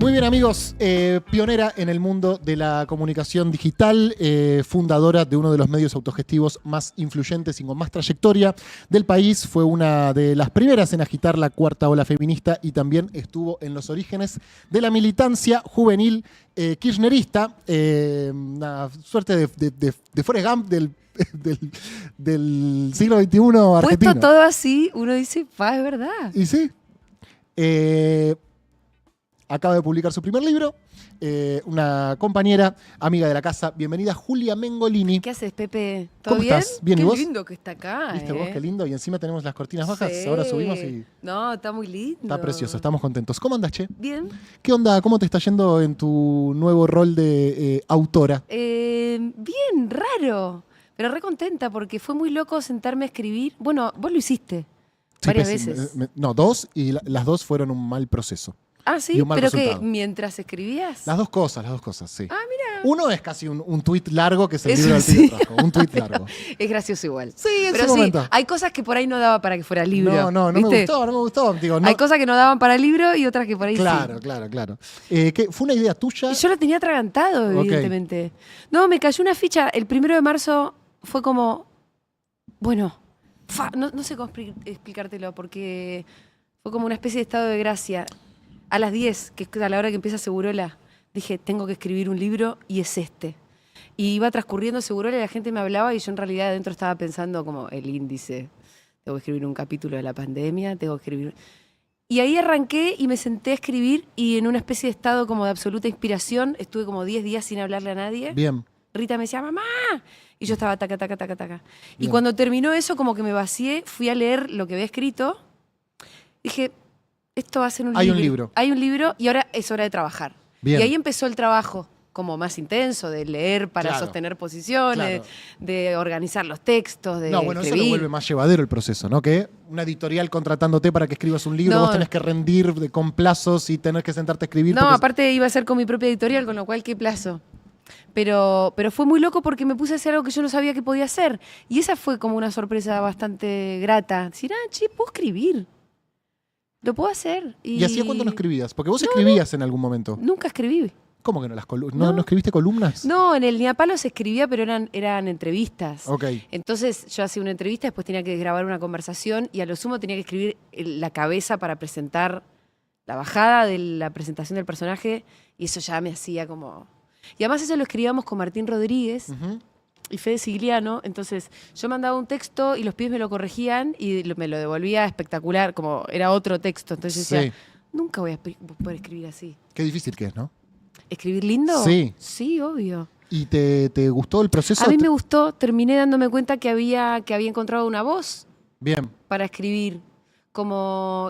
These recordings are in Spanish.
Muy bien, amigos, pionera en el mundo de la comunicación digital, fundadora de uno de los medios autogestivos más influyentes y con más trayectoria del país. Fue una de las primeras en agitar la cuarta ola feminista y también estuvo en los orígenes de la militancia juvenil kirchnerista, una suerte de Forrest Gump del siglo XXI argentino. Puesto todo así, uno dice, pa, es verdad. Y sí. Acaba de publicar su primer libro, una compañera, amiga de la casa. Bienvenida, Julia Mengolini. ¿Qué haces, Pepe? ¿Todo ¿Cómo bien? estás? Bien, Qué ¿y vos? Lindo que está acá. ¿Viste vos qué lindo? Y encima tenemos las cortinas bajas, Sí. ahora subimos y No, está muy lindo. está precioso, estamos contentos. ¿Cómo andas, che? Bien. ¿Qué onda? ¿Cómo te está yendo en tu nuevo rol de autora? Bien, raro. Pero re contenta porque fue muy loco sentarme a escribir. Bueno, vos lo hiciste varias veces. No, dos, y las dos fueron un mal proceso. Ah, sí, y un mal pero resultado. que mientras escribías. Las dos cosas, sí. Ah, mira. Uno es casi un tuit largo que es el Eso libro del sí. Tigre Trajo, un tuit largo. Es gracioso igual. Sí, en pero su sí, momento. hay cosas que por ahí no daba para que fuera libro. No me ¿viste? gustó. Digo, no. Hay cosas que no daban para libro y otras que por ahí Claro. ¿Fue una idea tuya? sí. Yo lo tenía atragantado, evidentemente. No, me cayó una ficha. El 1 de marzo fue como, bueno, no sé cómo explicártelo, porque fue como una especie de estado de gracia. A las 10, que es a la hora que empieza Segurola, dije, tengo que escribir un libro y es este. Y iba transcurriendo Segurola y la gente me hablaba y yo en realidad adentro estaba pensando como el índice. Tengo que escribir un capítulo de la pandemia, tengo que escribir... Y ahí arranqué y me senté a escribir y en una especie de estado como de absoluta inspiración, estuve como 10 días sin hablarle a nadie. Bien. Rita me decía, mamá. Y yo estaba taca. Y Bien. cuando terminó eso, como que me vacié, fui a leer lo que había escrito. Dije, esto va a ser un libro. Hay un libro. Hay un libro y ahora es hora de trabajar. Bien. Y ahí empezó el trabajo como más intenso, de leer para Claro. sostener posiciones, Claro. de organizar los textos, de Eso escribir. lo vuelve más llevadero el proceso, ¿no? Que una editorial contratándote para que escribas un libro, No. vos tenés que rendir con plazos y tenés que sentarte a escribir. No, porque- aparte iba a ser con mi propia editorial, con lo cual qué plazo. Pero fue muy loco porque me puse a hacer algo que yo no sabía que podía hacer. Y esa fue como una sorpresa bastante grata. Decir, che, puedo escribir. Lo puedo hacer. ¿Y hacía cuánto no escribías? Porque vos No, escribías en algún momento. Nunca escribí. ¿Cómo que no las columnas? No. ¿No escribiste columnas? No, en el Niapalo se escribía, pero eran entrevistas. Ok. Entonces yo hacía una entrevista, después tenía que grabar una conversación y a lo sumo tenía que escribir la cabeza para presentar la bajada de la presentación del personaje y eso ya me hacía como... Y además eso lo escribíamos con Martín Rodríguez Ujú. y Fede Sigliano, entonces yo mandaba un texto y los pibes me lo corregían y me lo devolvía espectacular, como era otro texto. Entonces yo decía, nunca voy a poder escribir así. Qué difícil que es, ¿no? ¿Escribir lindo? Sí. Sí, obvio. ¿Y te gustó el proceso? A mí me gustó, terminé dándome cuenta que había encontrado una voz Bien. para escribir.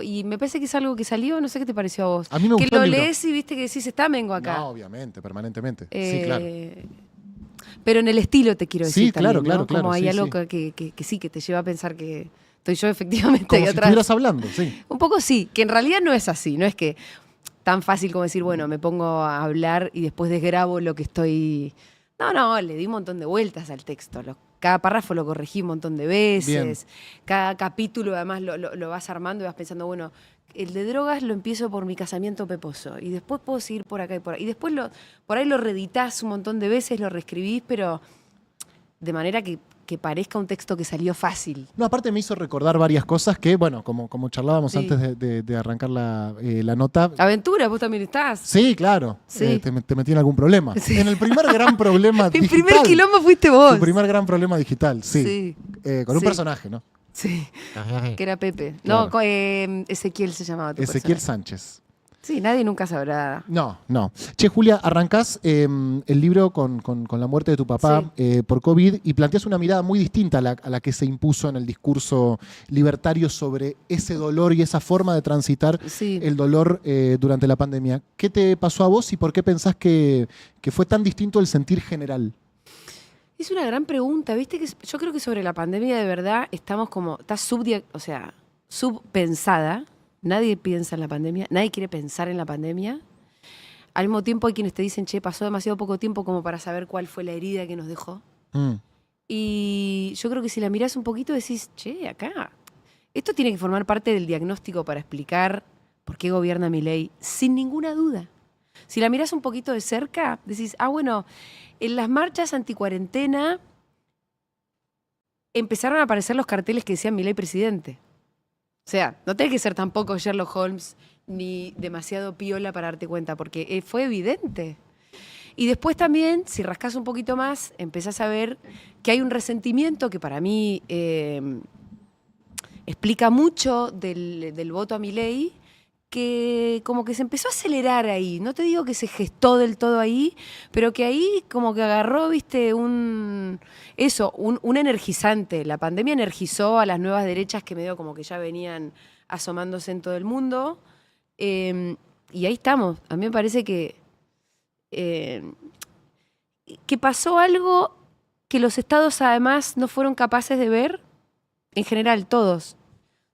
Y me parece que es algo que salió, no sé qué te pareció a vos. A mí me que gustó lo el libro. lees y viste que decís, está Mengo acá. No, obviamente, permanentemente. Sí, claro. Pero en el estilo te quiero decir Sí, claro, también, ¿no? claro, Como hay sí, algo sí. que sí, que te lleva a pensar que estoy yo efectivamente Como ahí si atrás. estuvieras hablando, sí. Un poco sí, que en realidad no es así, no es que tan fácil como decir, bueno, me pongo a hablar y después desgrabo lo que estoy... No, le di un montón de vueltas al texto. Cada párrafo lo corregí un montón de veces. Bien. Cada capítulo además lo vas armando y vas pensando, bueno, el de drogas lo empiezo por mi casamiento peposo y después puedo seguir por acá y por ahí. Y después por ahí lo reeditás un montón de veces, lo reescribís, pero de manera que parezca un texto que salió fácil. No, aparte me hizo recordar varias cosas que, bueno, como charlábamos Sí. antes de arrancar la nota. Aventura, vos también estás. Sí, claro. Sí. Te metí en algún problema. Sí. En el primer gran problema Mi digital. primer quilombo fuiste vos. Tu primer gran problema digital, sí. Sí. Con un Sí. personaje, ¿no? Sí, que era Pepe. Claro. No, Ezequiel se llamaba tu Ezequiel personaje. Sánchez. Sí, nadie nunca sabrá. No. Che, Julia, arrancás el libro con la muerte de tu papá por COVID y planteas una mirada muy distinta a la que se impuso en el discurso libertario sobre ese dolor y esa forma de transitar Sí. el dolor durante la pandemia. ¿Qué te pasó a vos y por qué pensás que fue tan distinto el sentir general? Es una gran pregunta, ¿viste? Que yo creo que sobre la pandemia de verdad estamos como, está subpensada. Nadie piensa en la pandemia, nadie quiere pensar en la pandemia. Al mismo tiempo hay quienes te dicen, che, pasó demasiado poco tiempo como para saber cuál fue la herida que nos dejó. Mm. Y yo creo que si la mirás un poquito decís, che, acá, esto tiene que formar parte del diagnóstico para explicar por qué gobierna Milei, sin ninguna duda. Si la mirás un poquito de cerca, decís, bueno, en las marchas anticuarentena empezaron a aparecer los carteles que decían Milei presidente. O sea, no tenés que ser tampoco Sherlock Holmes ni demasiado piola para darte cuenta, porque fue evidente. Y después también, si rascás un poquito más, empezás a ver que hay un resentimiento que para mí explica mucho del voto a Milei, que como que se empezó a acelerar ahí. No te digo que se gestó del todo ahí, pero que ahí como que agarró, viste, un energizante. La pandemia energizó a las nuevas derechas que medio como que ya venían asomándose en todo el mundo. Y ahí estamos. A mí me parece que pasó algo que los estados además no fueron capaces de ver, en general todos.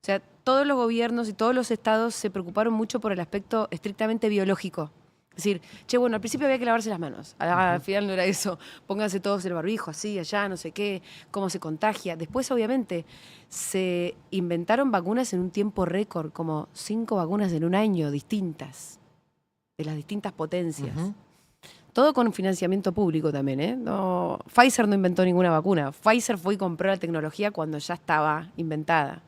O sea, todos los gobiernos y todos los estados se preocuparon mucho por el aspecto estrictamente biológico. Es decir, bueno, al principio había que lavarse las manos. Al final no era eso. Pónganse todos el barbijo, así, allá, no sé qué, cómo se contagia. Después, obviamente, se inventaron vacunas en un tiempo récord, como 5 vacunas en un año distintas, de las distintas potencias. Todo con financiamiento público también, ¿eh? No, Pfizer no inventó ninguna vacuna. Pfizer fue y compró la tecnología cuando ya estaba inventada.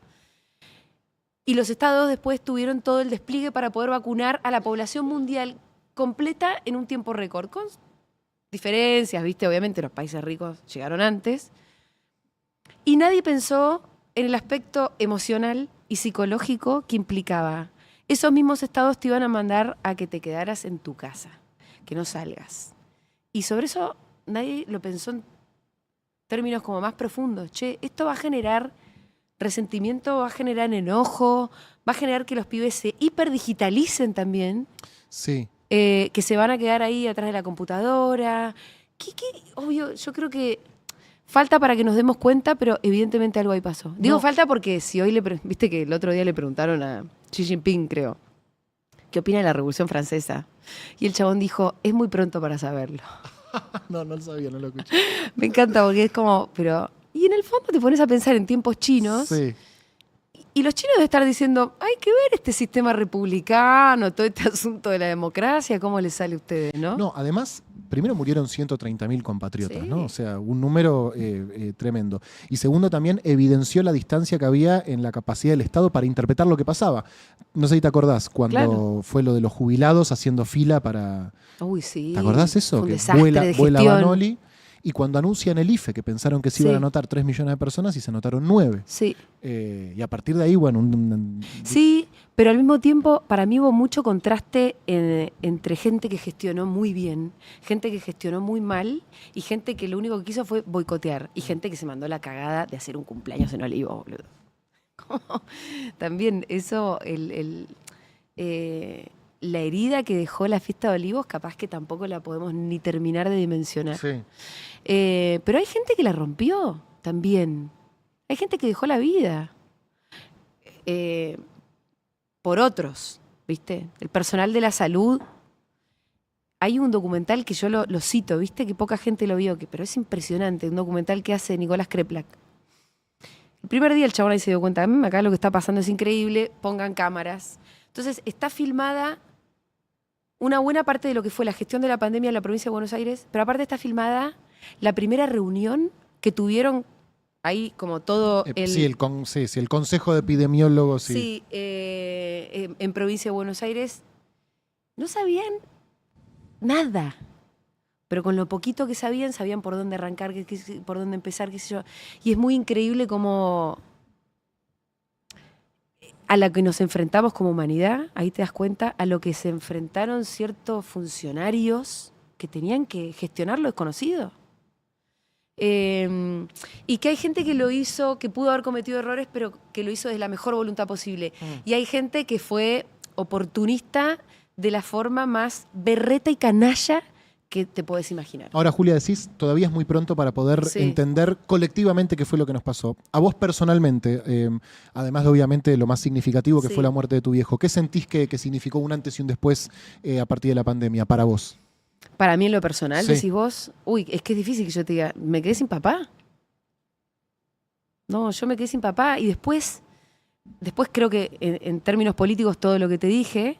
Y los estados después tuvieron todo el despliegue para poder vacunar a la población mundial completa en un tiempo récord, con diferencias, ¿viste? Obviamente los países ricos llegaron antes. Y nadie pensó en el aspecto emocional y psicológico que implicaba. Esos mismos estados te iban a mandar a que te quedaras en tu casa, que no salgas. Y sobre eso nadie lo pensó en términos como más profundos. Esto va a generar resentimiento, va a generar enojo, va a generar que los pibes se hiperdigitalicen también. Sí. Que se van a quedar ahí atrás de la computadora. Obvio, yo creo que falta para que nos demos cuenta, pero evidentemente algo ahí pasó. Digo falta porque si hoy viste que el otro día le preguntaron a Xi Jinping, creo, ¿qué opina de la Revolución Francesa? Y el chabón dijo, es muy pronto para saberlo. No lo sabía, no lo escuché. Me encanta porque es como, pero... Y en el fondo te pones a pensar en tiempos chinos. Sí. Y los chinos deben estar diciendo, hay que ver este sistema republicano, todo este asunto de la democracia, ¿cómo les sale a ustedes, no? No, además, primero murieron 130.000 compatriotas, Sí. ¿no? O sea, un número tremendo. Y segundo, también evidenció la distancia que había en la capacidad del Estado para interpretar lo que pasaba. No sé si te acordás, cuando fue lo de los jubilados haciendo fila para... Uy, sí. ¿Te acordás eso? Fue un que desastre de vuela gestión. Banoli. Y cuando anuncian el IFE, que pensaron que se iban a anotar 3 millones de personas y se anotaron 9. Sí. Y a partir de ahí, bueno... Sí, pero al mismo tiempo, para mí hubo mucho contraste entre gente que gestionó muy bien, gente que gestionó muy mal y gente que lo único que quiso fue boicotear. Y gente que se mandó la cagada de hacer un cumpleaños en Olivos, boludo. También eso, la herida que dejó la fiesta de Olivos, capaz que tampoco la podemos ni terminar de dimensionar. Sí. Pero hay gente que la rompió también. Hay gente que dejó la vida por otros, ¿viste? El personal de la salud. Hay un documental que yo lo cito, ¿viste? Que poca gente lo vio, pero es impresionante. Un documental que hace Nicolás Kreplak. El primer día el chabón ahí se dio cuenta, acá lo que está pasando es increíble, pongan cámaras. Entonces está filmada una buena parte de lo que fue la gestión de la pandemia en la provincia de Buenos Aires, pero aparte está filmada la primera reunión que tuvieron ahí como todo el... Sí, el Consejo de Epidemiólogos. Sí, sí en provincia de Buenos Aires. No sabían nada, pero con lo poquito que sabían por dónde arrancar, por dónde empezar, qué sé yo. Y es muy increíble cómo a la que nos enfrentamos como humanidad, ahí te das cuenta, a lo que se enfrentaron ciertos funcionarios que tenían que gestionar lo desconocido. Y que hay gente que lo hizo, que pudo haber cometido errores, pero que lo hizo desde la mejor voluntad posible. Y hay gente que fue oportunista de la forma más berreta y canalla que te podés imaginar. Ahora, Julia, decís, todavía es muy pronto para poder entender colectivamente qué fue lo que nos pasó. A vos personalmente, además de obviamente lo más significativo que fue la muerte de tu viejo, ¿qué sentís que significó un antes y un después a partir de la pandemia para vos? Para mí en lo personal, decís vos, es que es difícil que yo te diga, ¿me quedé sin papá? No, yo me quedé sin papá y después creo que en términos políticos todo lo que te dije,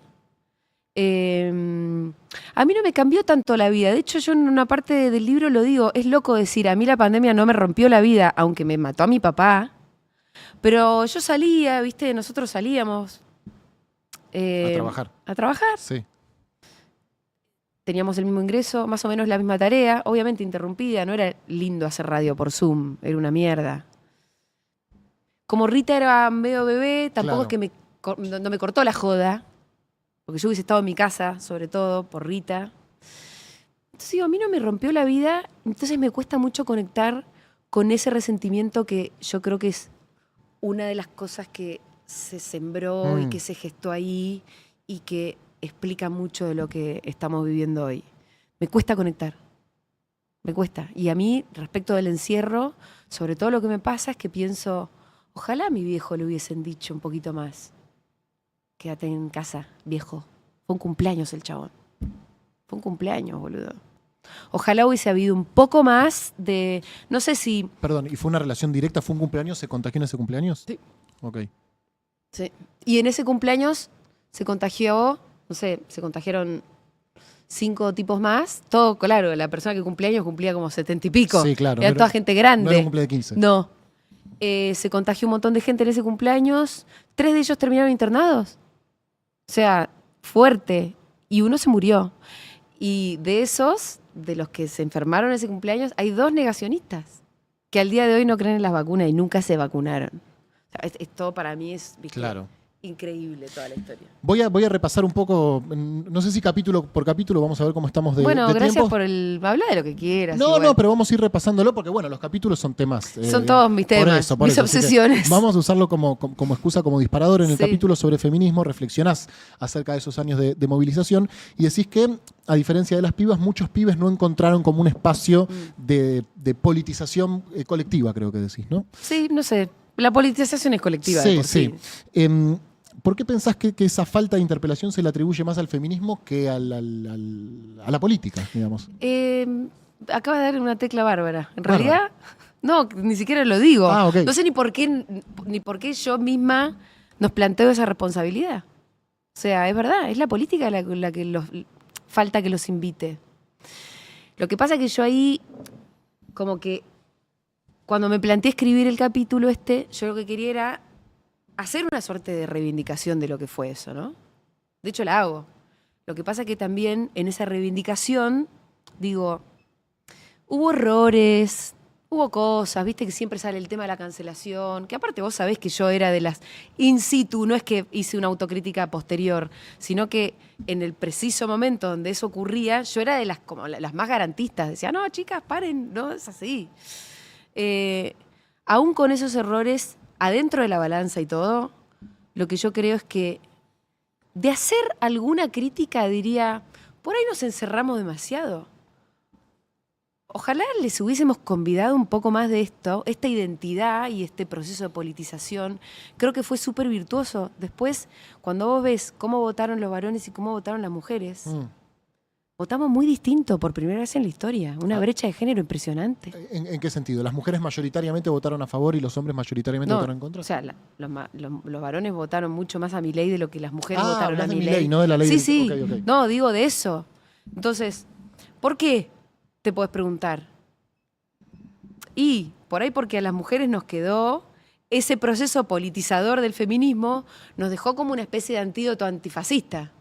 A mí no me cambió tanto la vida. De hecho, yo en una parte del libro lo digo, es loco decir, a mí la pandemia no me rompió la vida, aunque me mató a mi papá. Pero yo salía, ¿viste? Nosotros salíamos. A trabajar. A trabajar. Sí. Teníamos el mismo ingreso, más o menos la misma tarea, obviamente interrumpida, no era lindo hacer radio por Zoom, era una mierda. Como Rita era medio bebé, tampoco Claro. es que no me cortó la joda, porque yo hubiese estado en mi casa, sobre todo, por Rita. Entonces digo, a mí no me rompió la vida, entonces me cuesta mucho conectar con ese resentimiento que yo creo que es una de las cosas que se sembró y que se gestó ahí y que explica mucho de lo que estamos viviendo hoy. Me cuesta conectar, me cuesta. Y a mí, respecto del encierro, sobre todo lo que me pasa es que pienso, ojalá a mi viejo le hubiesen dicho un poquito más. Quédate en casa, viejo. Fue un cumpleaños el chabón. Fue un cumpleaños, boludo. Ojalá hubiese habido un poco más de, no sé si... Perdón, ¿y fue una relación directa? ¿Fue un cumpleaños? ¿Se contagió en ese cumpleaños? Sí. Ok. Sí. Y en ese cumpleaños se contagió, no sé, se contagiaron 5 tipos más. Todo, claro, la persona que cumplía años cumplía como 70 y pico. Sí, claro. Era toda gente grande. No era un cumpleaños de 15. No. Se contagió un montón de gente en ese cumpleaños. 3 de ellos terminaron internados. O sea, fuerte. Y uno se murió. Y de esos, de los que se enfermaron en ese cumpleaños, hay 2 negacionistas que al día de hoy no creen en las vacunas y nunca se vacunaron. O sea, esto para mí es, ¿viste? Claro. Increíble toda la historia. Voy a repasar un poco, no sé si capítulo por capítulo, vamos a ver cómo estamos de Bueno, de gracias tiempo. por el... Habla de lo que quieras. No, igual. no, pero vamos a ir repasándolo porque, bueno, los capítulos son temas. Son todos mis temas, por mis eso, así que obsesiones. Vamos a usarlo como excusa, como disparador. En el Sí. capítulo sobre feminismo reflexionás acerca de esos años de movilización y decís que, a diferencia de las pibas, muchos pibes no encontraron como un espacio de politización colectiva, creo que decís, ¿no? Sí, no sé. La politización es colectiva. de Sí, por sí. ¿Por qué pensás que esa falta de interpelación se le atribuye más al feminismo que a la política, digamos? Acabas de dar una tecla bárbara. En Bárbara. realidad, no, ni siquiera lo digo. Ah, ok. No sé ni por qué yo misma nos planteo esa responsabilidad. O sea, es verdad, es la política la que falta que los invite. Lo que pasa es que yo ahí, como que, cuando me planteé escribir el capítulo yo lo que quería era hacer una suerte de reivindicación de lo que fue eso, ¿no? De hecho, la hago. Lo que pasa es que también en esa reivindicación, digo, hubo errores, hubo cosas, viste que siempre sale el tema de la cancelación, que aparte vos sabés que yo era de las in situ, no es que hice una autocrítica posterior, sino que en el preciso momento donde eso ocurría, yo era de las más garantistas, decía, no, chicas, paren, no es así. Aún con esos errores, adentro de la balanza y todo, lo que yo creo es que de hacer alguna crítica diría, por ahí nos encerramos demasiado. Ojalá les hubiésemos convidado un poco más de esto, esta identidad y este proceso de politización. Creo que fue súper virtuoso. Después, cuando vos ves cómo votaron los varones y cómo votaron las mujeres, votamos muy distinto por primera vez en la historia. Una brecha de género impresionante. ¿En qué sentido? ¿Las mujeres mayoritariamente votaron a favor y los hombres mayoritariamente No, votaron en contra? o sea, los varones votaron mucho más a Milei de lo que las mujeres votaron a hablas de Milei. Milei, no de la ley Sí, del- sí. ok, ok. No, digo de eso. Entonces, ¿por qué? Te podés preguntar. Y por ahí porque a las mujeres nos quedó ese proceso politizador del feminismo, nos dejó como una especie de antídoto antifascista.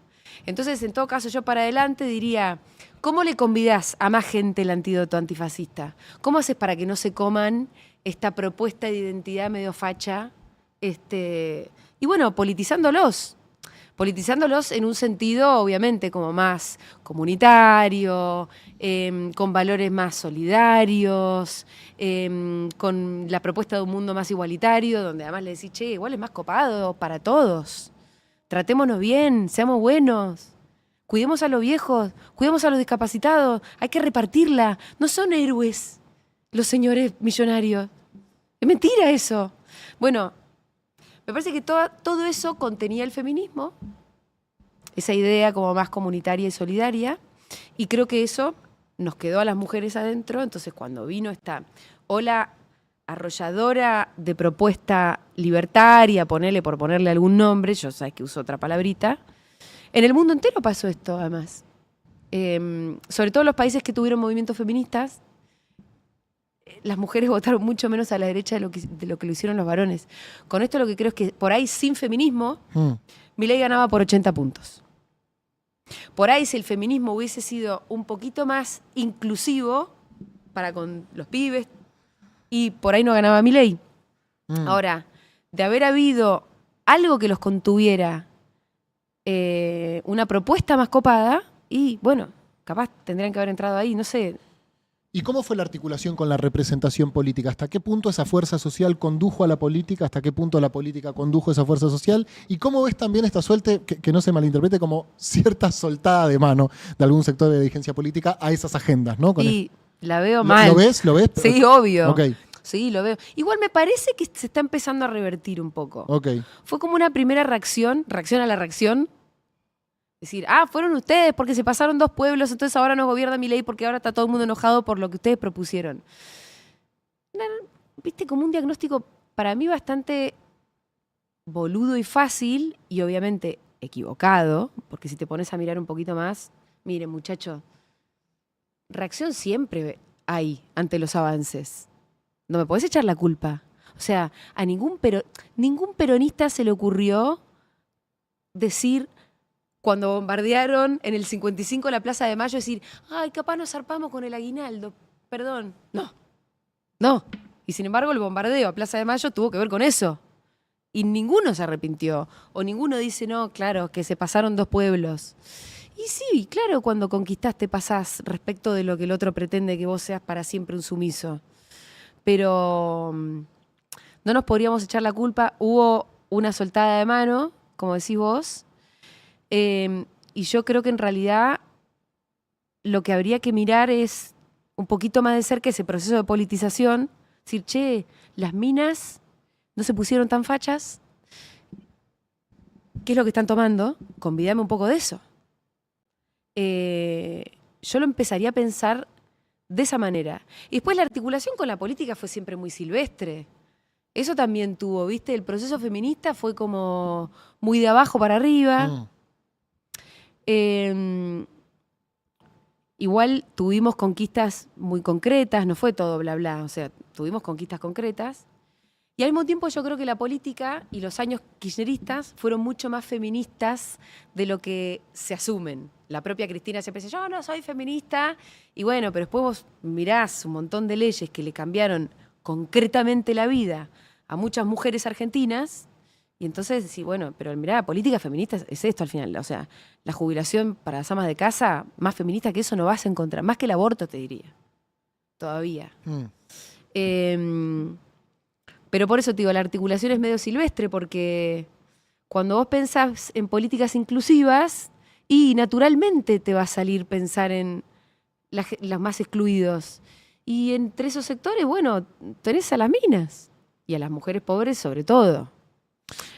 Entonces, en todo caso, yo para adelante diría, ¿cómo le convidás a más gente el antídoto antifascista? ¿Cómo haces para que no se coman esta propuesta de identidad medio facha? Y bueno, politizándolos en un sentido, obviamente, como más comunitario, con valores más solidarios, con la propuesta de un mundo más igualitario, donde además le decís, che, igual es más copado para todos. Tratémonos bien, seamos buenos, cuidemos a los viejos, cuidemos a los discapacitados, hay que repartirla. No son héroes los señores millonarios. Es mentira eso. Bueno, me parece que todo eso contenía el feminismo, esa idea como más comunitaria y solidaria, y creo que eso nos quedó a las mujeres adentro. Entonces, cuando vino esta ola arrolladora de propuesta libertaria, por ponerle algún nombre, yo sabes que uso otra palabrita, En el mundo entero pasó esto, además. Sobre todo en los países que tuvieron movimientos feministas, las mujeres votaron mucho menos a la derecha de lo que lo hicieron los varones. Con esto lo que creo es que por ahí, sin feminismo, Milei ganaba por 80 puntos. Por ahí, si el feminismo hubiese sido un poquito más inclusivo para con los pibes, y por ahí no ganaba Milei. Ahora, de haber habido algo que los contuviera, una propuesta más copada, y bueno, capaz tendrían que haber entrado ahí, no sé. ¿Y cómo fue la articulación con la representación política? ¿Hasta qué punto esa fuerza social condujo a la política? ¿Hasta qué punto la política condujo a esa fuerza social? ¿Y cómo ves también esta suerte, que no se malinterprete como cierta soltada de mano de algún sector de dirigencia política a esas agendas, ¿no? Y la veo mal. ¿Lo ves? ¿Lo ves? Sí, obvio. Okay. Sí, lo veo. Igual me parece que se está empezando a revertir un poco. Okay. Fue como una primera reacción a la reacción. Decir, fueron ustedes porque se pasaron 2 pueblos, entonces ahora nos gobierna Milei porque ahora está todo el mundo enojado por lo que ustedes propusieron. Viste, como un diagnóstico para mí bastante boludo y fácil, y obviamente equivocado, porque si te pones a mirar un poquito más, miren, muchacho, reacción siempre hay ante los avances. No me podés echar la culpa. O sea, a ningún peronista se le ocurrió decir, cuando bombardearon en el 55 la Plaza de Mayo, decir, ay, capaz nos zarpamos con el aguinaldo, perdón. No. Y sin embargo el bombardeo a Plaza de Mayo tuvo que ver con eso. Y ninguno se arrepintió. O ninguno dice, no, claro, que se pasaron 2 pueblos. Y sí, claro, cuando conquistás te pasás respecto de lo que el otro pretende que vos seas para siempre un sumiso. Pero no nos podríamos echar la culpa. Hubo una soltada de mano, como decís vos. Y yo creo que en realidad lo que habría que mirar es un poquito más de cerca ese proceso de politización. Decir, che, las minas no se pusieron tan fachas. ¿Qué es lo que están tomando? Convídame un poco de eso. Yo lo empezaría a pensar de esa manera. Y después la articulación con la política fue siempre muy silvestre. Eso también tuvo, ¿viste? El proceso feminista fue como muy de abajo para arriba. Igual tuvimos conquistas muy concretas, no fue todo bla bla, o sea, tuvimos conquistas concretas. Y al mismo tiempo yo creo que la política y los años kirchneristas fueron mucho más feministas de lo que se asumen. La propia Cristina siempre dice, yo no soy feminista. Y bueno, pero después vos mirás un montón de leyes que le cambiaron concretamente la vida a muchas mujeres argentinas. Y entonces decís, bueno, pero mirá, la política feminista es esto al final. O sea, la jubilación para las amas de casa, más feminista que eso no vas a encontrar. Más que el aborto, te diría. Todavía. Pero por eso te digo, la articulación es medio silvestre, porque cuando vos pensás en políticas inclusivas, y naturalmente te va a salir pensar en los más excluidos. Y entre esos sectores, bueno, tenés a las minas y a las mujeres pobres sobre todo.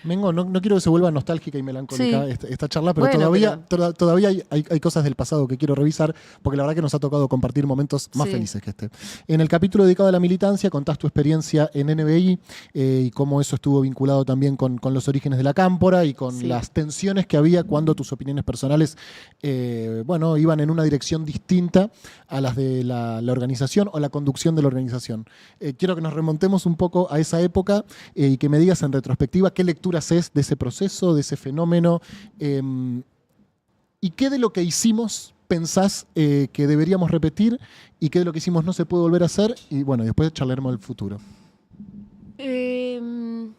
Mengo, no quiero que se vuelva nostálgica y melancólica esta charla, pero bueno, todavía hay cosas del pasado que quiero revisar, porque la verdad que nos ha tocado compartir momentos más felices que este. En el capítulo dedicado a la militancia contás tu experiencia en NBI y cómo eso estuvo vinculado también con los orígenes de la cámpora y con las tensiones que había cuando tus opiniones personales iban en una dirección distinta a las de la organización o la conducción de la organización. Quiero que nos remontemos un poco a esa época y que me digas en retrospectiva qué lectura haces de ese proceso, de ese fenómeno, y qué de lo que hicimos pensás que deberíamos repetir y qué de lo que hicimos no se puede volver a hacer, y bueno, después charlaremos del futuro. Yo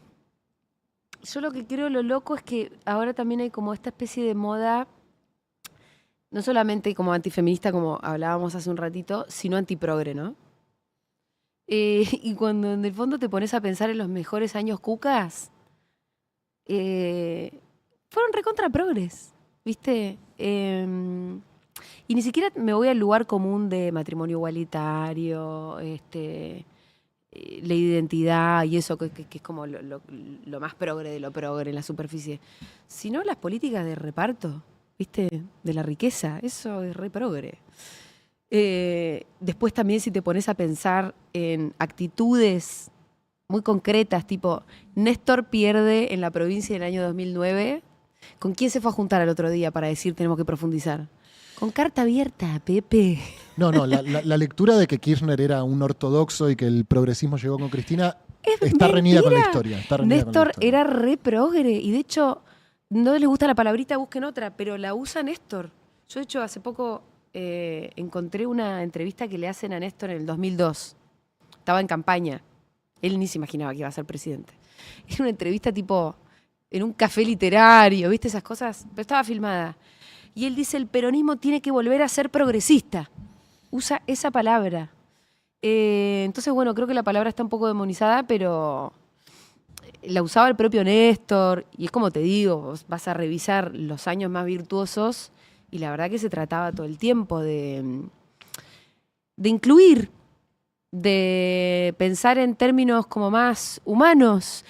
lo que creo, lo loco es que ahora también hay como esta especie de moda, no solamente como antifeminista, como hablábamos hace un ratito, sino antiprogre, ¿no? Y cuando en el fondo te pones a pensar en los mejores años cucas, fueron recontra progres, ¿viste? Y ni siquiera me voy al lugar común de matrimonio igualitario, ley de identidad y eso que es como lo más progre de lo progre en la superficie, sino las políticas de reparto, ¿viste? De la riqueza, eso es re progre. Después también si te pones a pensar en actitudes muy concretas, tipo Néstor pierde en la provincia en el año 2009 ¿Con quién se fue a juntar al otro día para decir tenemos que profundizar? Con carta abierta, Pepe. No, la lectura de que Kirchner era un ortodoxo y que el progresismo llegó con Cristina está reñida con la historia. Néstor era re progre y de hecho no les gusta la palabrita, busquen otra, pero la usa Néstor. Yo de hecho hace poco encontré una entrevista que le hacen a Néstor en el 2002. Estaba en campaña. Él ni se imaginaba que iba a ser presidente. Era una entrevista tipo en un café literario, ¿viste esas cosas? Pero estaba filmada. Y él dice, el peronismo tiene que volver a ser progresista. Usa esa palabra. Entonces, bueno, creo que la palabra está un poco demonizada, pero la usaba el propio Néstor. Y es como te digo, vos vas a revisar los años más virtuosos y la verdad que se trataba todo el tiempo de incluir, de pensar en términos como más humanos.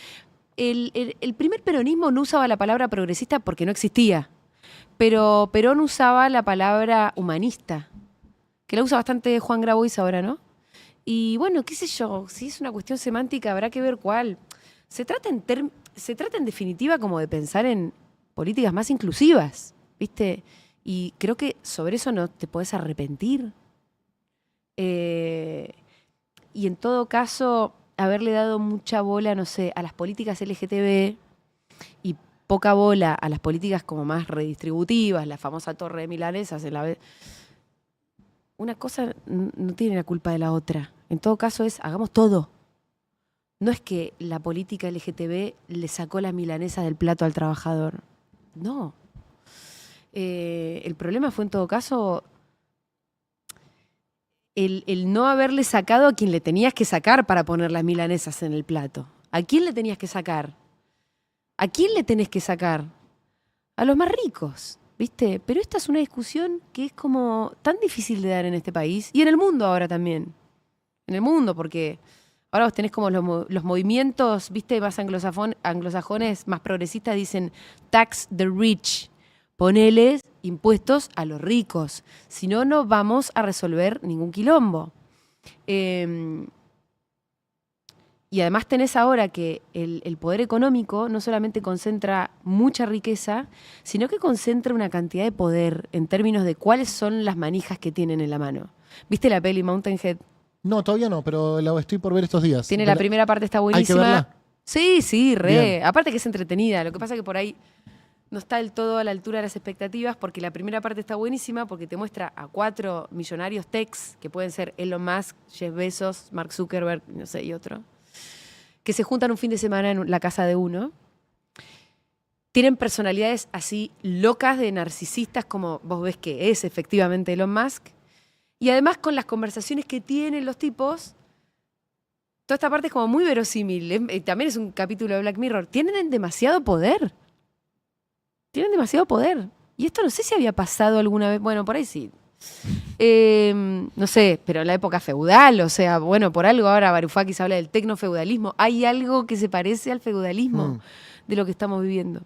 El primer peronismo no usaba la palabra progresista porque no existía. Pero Perón usaba la palabra humanista, que la usa bastante Juan Grabois ahora, ¿no? Y bueno, qué sé yo, si es una cuestión semántica habrá que ver cuál. Se trata en definitiva como de pensar en políticas más inclusivas, ¿viste? Y creo que sobre eso no te podés arrepentir. Y en todo caso, haberle dado mucha bola, no sé, a las políticas LGTB y poca bola a las políticas como más redistributivas, la famosa torre de milanesas. Una cosa no tiene la culpa de la otra. En todo caso hagamos todo. No es que la política LGTB le sacó la milanesa del plato al trabajador. No. El problema fue en todo caso el no haberle sacado a quien le tenías que sacar para poner las milanesas en el plato. ¿A quién le tenías que sacar? ¿A quién le tenés que sacar? A los más ricos, ¿viste? Pero esta es una discusión que es como tan difícil de dar en este país y en el mundo ahora también. En el mundo, porque ahora vos tenés como los movimientos, ¿viste? Más anglosajones, más progresistas, dicen tax the rich. Poneles impuestos a los ricos. Si no, no vamos a resolver ningún quilombo. Y además tenés ahora que el poder económico no solamente concentra mucha riqueza, sino que concentra una cantidad de poder en términos de cuáles son las manijas que tienen en la mano. ¿Viste la peli Mountainhead? No, todavía no, pero la estoy por ver estos días. Tiene la primera parte, está buenísima. ¿Hay que verla? Sí, re. Bien. Aparte que es entretenida. Lo que pasa es que por ahí no está del todo a la altura de las expectativas, porque la primera parte está buenísima, porque te muestra a 4 millonarios techs, que pueden ser Elon Musk, Jeff Bezos, Mark Zuckerberg, no sé, y otro, que se juntan un fin de semana en la casa de uno. Tienen personalidades así locas de narcisistas, como vos ves que es efectivamente Elon Musk. Y además con las conversaciones que tienen los tipos, toda esta parte es como muy verosímil. También es un capítulo de Black Mirror. Tienen demasiado poder. Tienen demasiado poder. Y esto no sé si había pasado alguna vez. Bueno, por ahí sí. No sé, pero en la época feudal, o sea, bueno, por algo ahora Varoufakis habla del tecnofeudalismo. Hay algo que se parece al feudalismo de lo que estamos viviendo.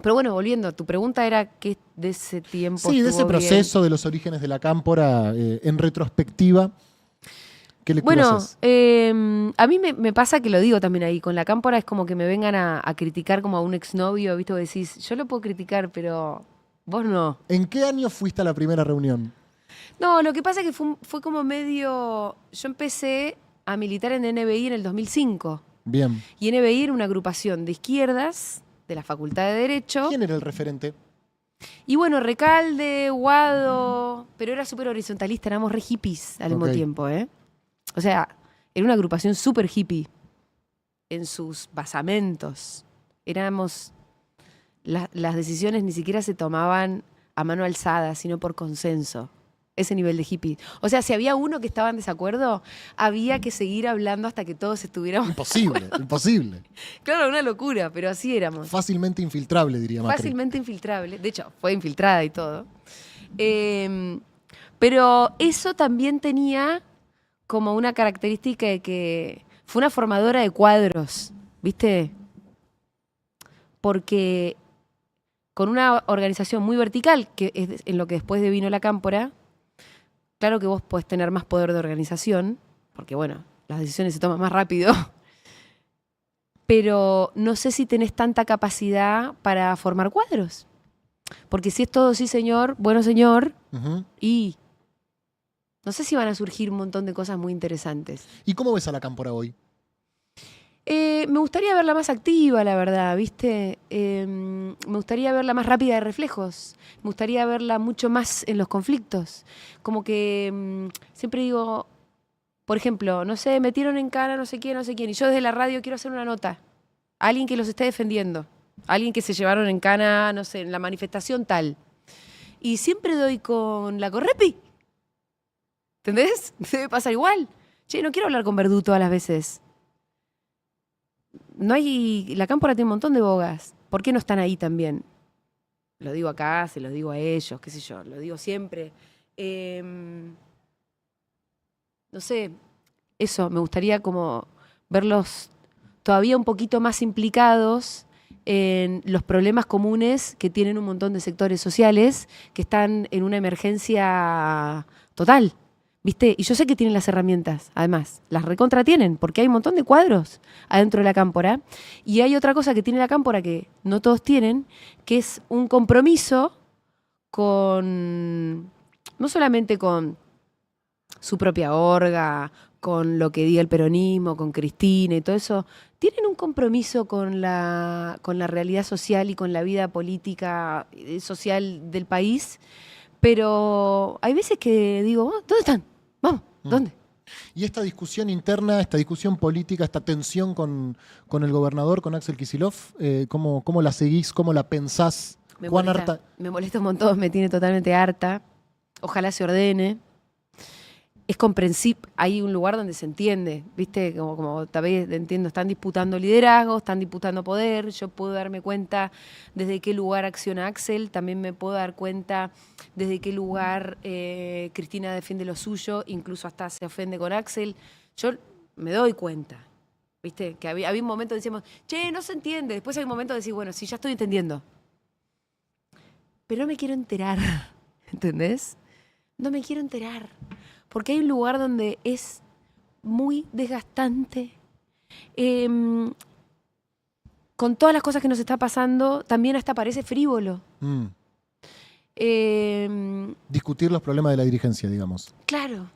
Pero bueno, volviendo, tu pregunta era que de ese tiempo. Sí, de ese proceso de los orígenes de la cámpora en retrospectiva. ¿Qué lectura haces? A mí me pasa que lo digo también ahí, con la cámpora es como que me vengan a criticar como a un exnovio, ¿viste? Vos decís, yo lo puedo criticar, pero vos no. ¿En qué año fuiste a la primera reunión? No, lo que pasa es que fue como medio. Yo empecé a militar en NBI en el 2005. Bien. Y NBI era una agrupación de izquierdas de la Facultad de Derecho. ¿Quién era el referente? Y bueno, Recalde, Guado, pero era súper horizontalista, éramos re hippies al mismo tiempo, ¿eh? O sea, era una agrupación súper hippie en sus basamentos. Las decisiones ni siquiera se tomaban a mano alzada, sino por consenso. Ese nivel de hippie. O sea, si había uno que estaba en desacuerdo, había que seguir hablando hasta que todos estuviéramos. Imposible. Claro, una locura, pero así éramos. Fácilmente infiltrable, diría Macri. Fácilmente infiltrable. De hecho, fue infiltrada y todo. Pero eso también tenía como una característica de que fue una formadora de cuadros, ¿viste? Porque con una organización muy vertical, que es en lo que después devino la cámpora, claro que vos podés tener más poder de organización, porque bueno, las decisiones se toman más rápido, pero no sé si tenés tanta capacidad para formar cuadros. Porque si es todo sí señor, bueno señor, y no sé si van a surgir un montón de cosas muy interesantes. ¿Y cómo ves a la cámpora hoy? Me gustaría verla más activa, la verdad, ¿viste? Me gustaría verla más rápida de reflejos. Me gustaría verla mucho más en los conflictos. Como que siempre digo, por ejemplo, no sé, metieron en cana no sé quién, y yo desde la radio quiero hacer una nota. Alguien que los esté defendiendo. Alguien que se llevaron en cana, no sé, en la manifestación tal. Y siempre doy con la Correpi. ¿Entendés? Debe pasar igual. Che, no quiero hablar con Verdú todas las veces. No hay. La cámpora tiene un montón de bogas. ¿Por qué no están ahí también? Lo digo acá, se lo digo a ellos, qué sé yo, lo digo siempre. No sé, eso, me gustaría como verlos todavía un poquito más implicados en los problemas comunes que tienen un montón de sectores sociales que están en una emergencia total. ¿Viste? Y yo sé que tienen las herramientas, además, las recontra tienen, porque hay un montón de cuadros adentro de la cámpora. Y hay otra cosa que tiene la cámpora que no todos tienen, que es un compromiso con, no solamente con su propia orga, con lo que diga el peronismo, con Cristina y todo eso, tienen un compromiso con la realidad social y con la vida política y social del país, pero hay veces que digo, ¿dónde están? Vamos, ¿dónde? Y esta discusión interna, esta discusión política, esta tensión con el gobernador, con Axel Kicillof, ¿cómo la seguís? ¿Cómo la pensás? Me molesta un montón, me tiene totalmente harta. Ojalá se ordene. Es comprensible, hay un lugar donde se entiende, ¿viste? Como tal vez entiendo, están disputando liderazgo, están disputando poder. Yo puedo darme cuenta desde qué lugar acciona Axel, también me puedo dar cuenta desde qué lugar Cristina defiende lo suyo, incluso hasta se ofende con Axel. Yo me doy cuenta, ¿viste? Que había un momento que decíamos, che, no se entiende. Después hay un momento de decir, bueno, sí, ya estoy entendiendo. Pero no me quiero enterar, ¿entendés? No me quiero enterar. Porque hay un lugar donde es muy desgastante. Con todas las cosas que nos está pasando, también hasta parece frívolo. Discutir los problemas de la dirigencia, digamos. Claro,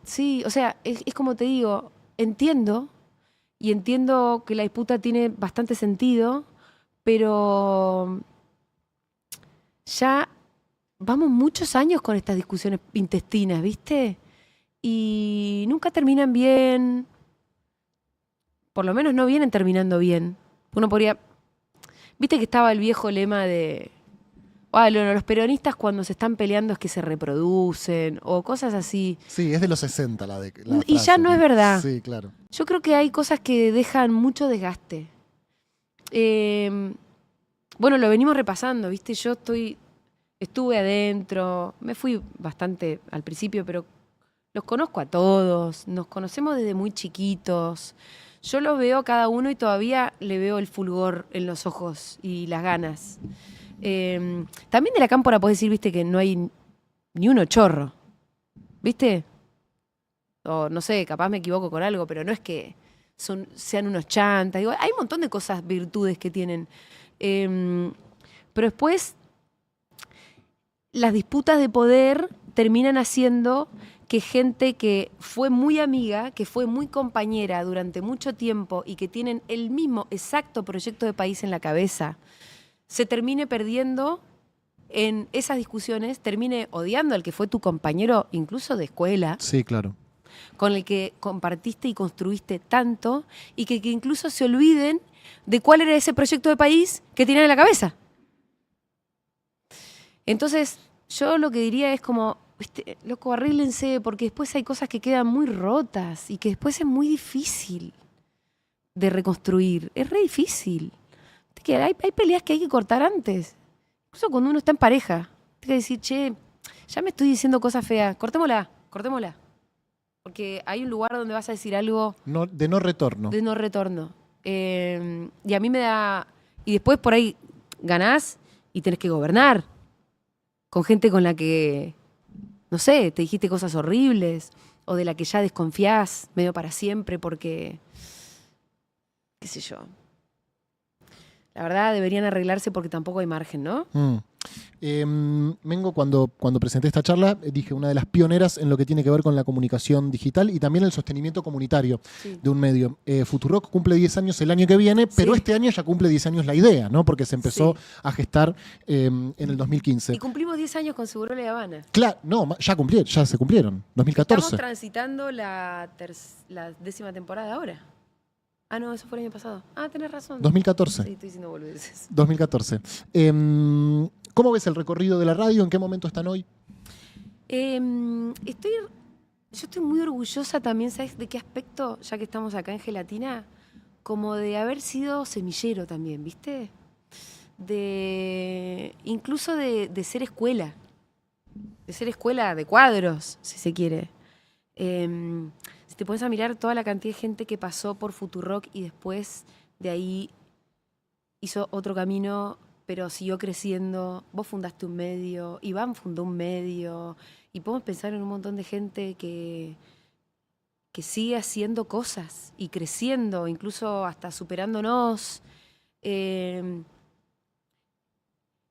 sí, o sea, es como te digo, entiendo que la disputa tiene bastante sentido, pero ya vamos muchos años con estas discusiones intestinas, ¿viste? Y nunca terminan bien, por lo menos no vienen terminando bien. Uno podría... Viste que estaba el viejo lema de... Bueno, los peronistas cuando se están peleando es que se reproducen o cosas así. Sí, es de los 60 la y frase, ya no es verdad. Sí, claro. Yo creo que hay cosas que dejan mucho desgaste. Bueno, lo venimos repasando, ¿viste? Yo estuve adentro, me fui bastante al principio, pero los conozco a todos, nos conocemos desde muy chiquitos. Yo los veo a cada uno y todavía le veo el fulgor en los ojos y las ganas. También de la cámpora podés decir, viste, que no hay ni uno chorro, ¿viste? O no sé, capaz me equivoco con algo, pero no es que sean unos chantas. Digo, hay un montón de cosas, virtudes que tienen. Pero después, las disputas de poder terminan haciendo que gente que fue muy amiga, que fue muy compañera durante mucho tiempo y que tienen el mismo exacto proyecto de país en la cabeza, se termine perdiendo en esas discusiones, termine odiando al que fue tu compañero incluso de escuela. Sí, claro. Con el que compartiste y construiste tanto y que incluso se olviden de cuál era ese proyecto de país que tenían en la cabeza. Entonces, yo lo que diría es como, loco, arréglense, porque después hay cosas que quedan muy rotas y que después es muy difícil de reconstruir. Es re difícil. Que hay peleas que hay que cortar antes. Incluso cuando uno está en pareja. Hay que decir, che, ya me estoy diciendo cosas feas. Cortémosla. Porque hay un lugar donde vas a decir algo... de no retorno. De no retorno. Y a mí me da... Y después por ahí ganás y tenés que gobernar. Con gente con la que, no sé, te dijiste cosas horribles. O de la que ya desconfías medio para siempre porque... qué sé yo. la verdad deberían arreglarse porque tampoco hay margen, ¿no? Mengo, cuando presenté esta charla, dije una de las pioneras en lo que tiene que ver con la comunicación digital y también el sostenimiento comunitario de un medio. Futurock cumple 10 años el año que viene, pero este año ya cumple 10 años la idea, ¿no? Porque se empezó a gestar en el 2015. Y cumplimos 10 años con Segurola y Habana. Claro, no, ya se cumplieron, 2014. Estamos transitando la 10ª temporada ahora. Ah, no, eso fue el año pasado. Ah, tenés razón. 2014. Sí, estoy diciendo boludeces. 2014. ¿Cómo ves el recorrido de la radio? ¿En qué momento están hoy? Yo estoy muy orgullosa también, ¿sabes de qué aspecto? Ya que estamos acá en Gelatina, como de haber sido semillero también, ¿viste? Incluso de ser escuela. De ser escuela de cuadros, si se quiere. Si te pones a mirar toda la cantidad de gente que pasó por Futurock y después de ahí hizo otro camino, pero siguió creciendo. Vos fundaste un medio, Iván fundó un medio, y podemos pensar en un montón de gente que sigue haciendo cosas y creciendo, incluso hasta superándonos. Y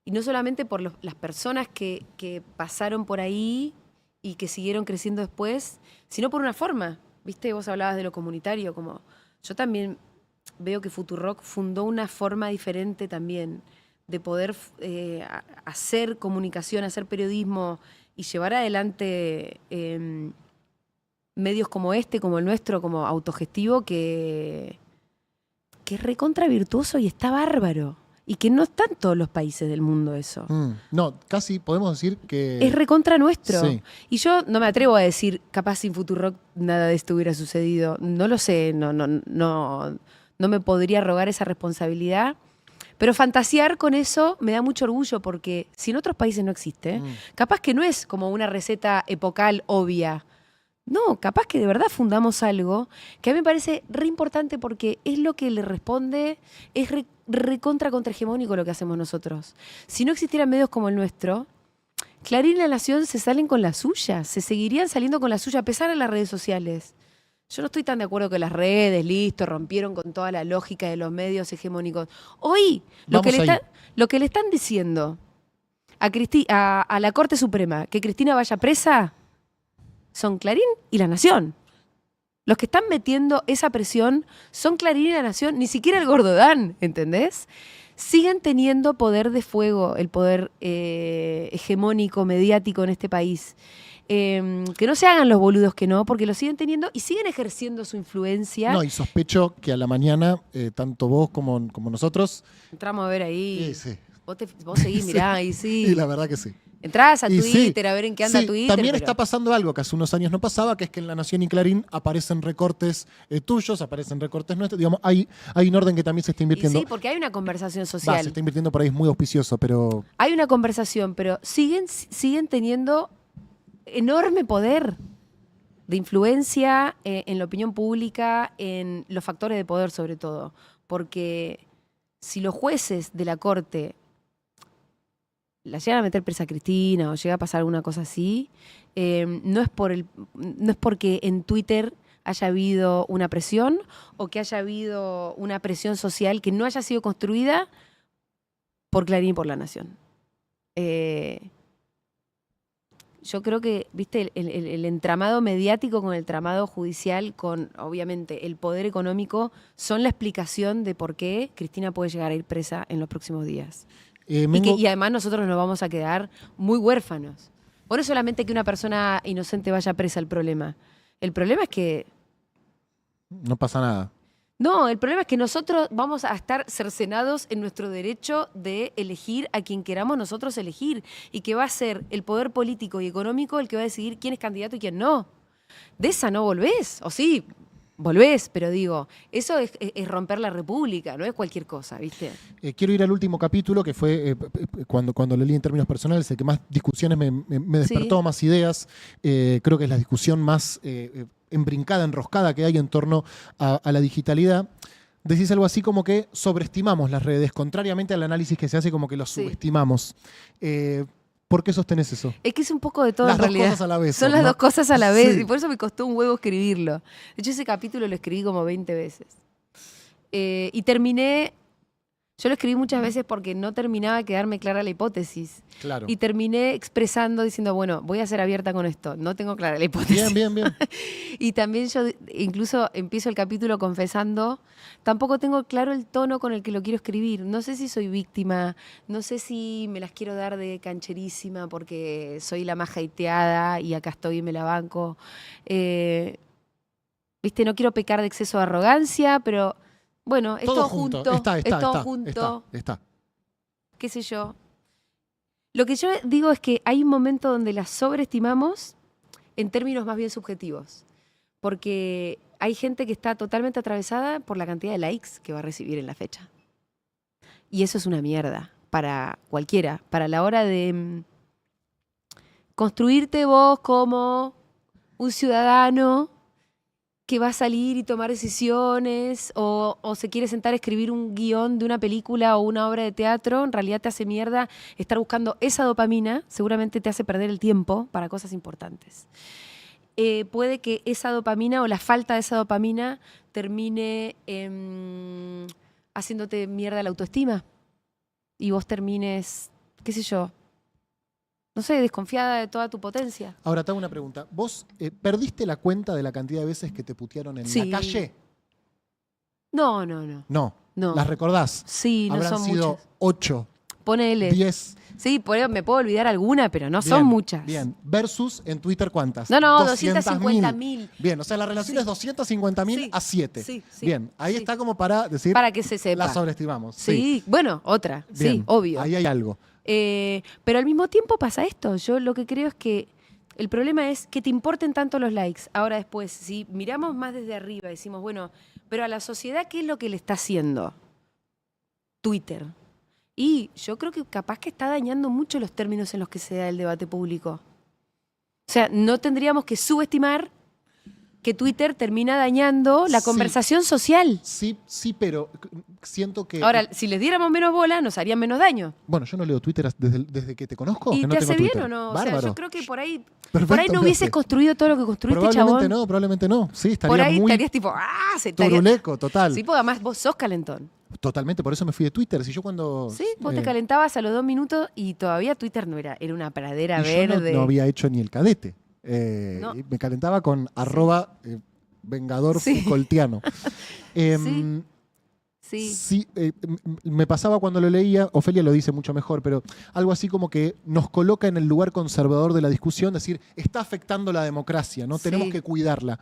no solamente por las personas que pasaron por ahí y que siguieron creciendo después, sino por una forma. ¿Viste? Vos hablabas de lo comunitario, como yo también veo que Futurock fundó una forma diferente también de poder hacer comunicación, hacer periodismo y llevar adelante medios como este, como el nuestro, como autogestivo, que es recontra virtuoso y está bárbaro. Y que no está en todos los países del mundo eso. No, casi podemos decir que... Es recontra nuestro. Sí. Y yo no me atrevo a decir, capaz sin Futurock nada de esto hubiera sucedido. No lo sé, no me podría arrogar esa responsabilidad. Pero fantasear con eso me da mucho orgullo porque si en otros países no existe, capaz que no es como una receta epocal obvia. No, capaz que de verdad fundamos algo que a mí me parece re importante porque es lo que le responde, es contrahegemónico lo que hacemos nosotros. Si no existieran medios como el nuestro, Clarín y La Nación se salen con la suya, se seguirían saliendo con la suya a pesar de las redes sociales. Yo no estoy tan de acuerdo que las redes, listo, rompieron con toda la lógica de los medios hegemónicos. Hoy, lo que le están diciendo a la Corte Suprema, que Cristina vaya presa, son Clarín y La Nación. Los que están metiendo esa presión son Clarín y La Nación, ni siquiera el Gordodán, ¿entendés? Siguen teniendo poder de fuego, el poder hegemónico, mediático en este país. Que no se hagan los boludos que no, porque lo siguen teniendo y siguen ejerciendo su influencia. No, y sospecho que a la mañana, tanto vos como nosotros... Entramos a ver ahí. Sí. Vos seguís, mirá, y sí. Y la verdad que sí. Entrás a Twitter a ver en qué anda Twitter. También está pasando algo que hace unos años no pasaba, que es que en La Nación y Clarín aparecen recortes tuyos, aparecen recortes nuestros. Digamos, hay un orden que también se está invirtiendo. Sí, porque hay una conversación social. Se está invirtiendo por ahí, es muy auspicioso, pero... Hay una conversación, pero siguen teniendo enorme poder de influencia en la opinión pública, en los factores de poder sobre todo. Porque si los jueces de la Corte la llegan a meter presa a Cristina o llega a pasar alguna cosa así, no es porque en Twitter haya habido una presión o que haya habido una presión social que no haya sido construida por Clarín y por La Nación. Yo creo que, viste, el entramado mediático con el entramado judicial, con obviamente el poder económico, son la explicación de por qué Cristina puede llegar a ir presa en los próximos días. Y además nosotros nos vamos a quedar muy huérfanos. No es solamente que una persona inocente vaya presa el problema. El problema es que... No pasa nada. No, el problema es que nosotros vamos a estar cercenados en nuestro derecho de elegir a quien queramos nosotros elegir y que va a ser el poder político y económico el que va a decidir quién es candidato y quién no. De esa no volvés, o sí, volvés, pero digo, eso es romper la república, no es cualquier cosa, ¿viste? Quiero ir al último capítulo, que fue cuando lo leí en términos personales, el que más discusiones me despertó, ¿sí? Más ideas. Creo que es la discusión más embrincada, enroscada que hay en torno a la digitalidad. Decís algo así como que sobreestimamos las redes, contrariamente al análisis que se hace como que los subestimamos. ¿Por qué sostenés eso? Es que es un poco de todo en realidad. Las dos cosas a la vez. Son las dos cosas a la vez. Sí. Y por eso me costó un huevo escribirlo. De hecho, ese capítulo lo escribí como 20 veces. Y terminé... Yo lo escribí muchas veces porque no terminaba de quedarme clara la hipótesis. Claro. Y terminé expresando, diciendo, bueno, voy a ser abierta con esto. No tengo clara la hipótesis. Bien. Y también yo incluso empiezo el capítulo confesando, tampoco tengo claro el tono con el que lo quiero escribir. No sé si soy víctima, no sé si me las quiero dar de cancherísima porque soy la más hateada y acá estoy y me la banco. Viste, no quiero pecar de exceso de arrogancia, pero bueno, es todo junto. Está. Qué sé yo. Lo que yo digo es que hay un momento donde la sobreestimamos en términos más bien subjetivos. Porque hay gente que está totalmente atravesada por la cantidad de likes que va a recibir en la fecha. Y eso es una mierda para cualquiera. Para la hora de construirte vos como un ciudadano que va a salir y tomar decisiones o se quiere sentar a escribir un guión de una película o una obra de teatro, en realidad te hace mierda estar buscando esa dopamina, seguramente te hace perder el tiempo para cosas importantes. Puede que esa dopamina o la falta de esa dopamina termine haciéndote mierda la autoestima y vos termines, qué sé yo, no sé, desconfiada de toda tu potencia. Ahora te hago una pregunta. ¿Vos perdiste la cuenta de la cantidad de veces que te putearon en la calle? No. No. ¿Las recordás? Sí, no Habrán son sido muchas. 8, Ponele. 10. Sí, me puedo olvidar alguna, pero no son muchas. Bien. Versus en Twitter, ¿cuántas? No, 250.000. Bien, o sea, la relación es 250.000 a 7. Sí. Bien, ahí está como para decir... Para que se sepa. La sobreestimamos. Sí, bueno, otra. Bien, sí, obvio. Ahí hay algo. Pero al mismo tiempo pasa esto. Yo lo que creo es que el problema es que te importen tanto los likes. Ahora después, si miramos más desde arriba, decimos, bueno, pero a la sociedad, ¿qué es lo que le está haciendo Twitter? Y yo creo que capaz que está dañando mucho los términos en los que se da el debate público. O sea, no tendríamos que subestimar que Twitter termina dañando la conversación social. Sí, pero siento que... Ahora, si les diéramos menos bola, nos harían menos daño. Bueno, yo no leo Twitter desde que te conozco. ¿Y que no te tengo hace bien Twitter. o no? Bárbaro. O sea, yo creo que por ahí Perfecto, no hubieses construido todo lo que construiste, chabón. Probablemente no. Sí, estaría por ahí muy estarías tipo, turuleco, total. Sí, porque además vos sos calentón. Totalmente, por eso me fui de Twitter. Si yo cuando... Sí, vos te calentabas a los 2 minutos y todavía Twitter no era una pradera verde. Yo no había hecho ni el cadete. No. Y me calentaba con @Vengador Sí. Foucaultiano. Sí. Me pasaba cuando lo leía, Ofelia lo dice mucho mejor, pero algo así como que nos coloca en el lugar conservador de la discusión, decir, está afectando la democracia, ¿no? Sí. Tenemos que cuidarla.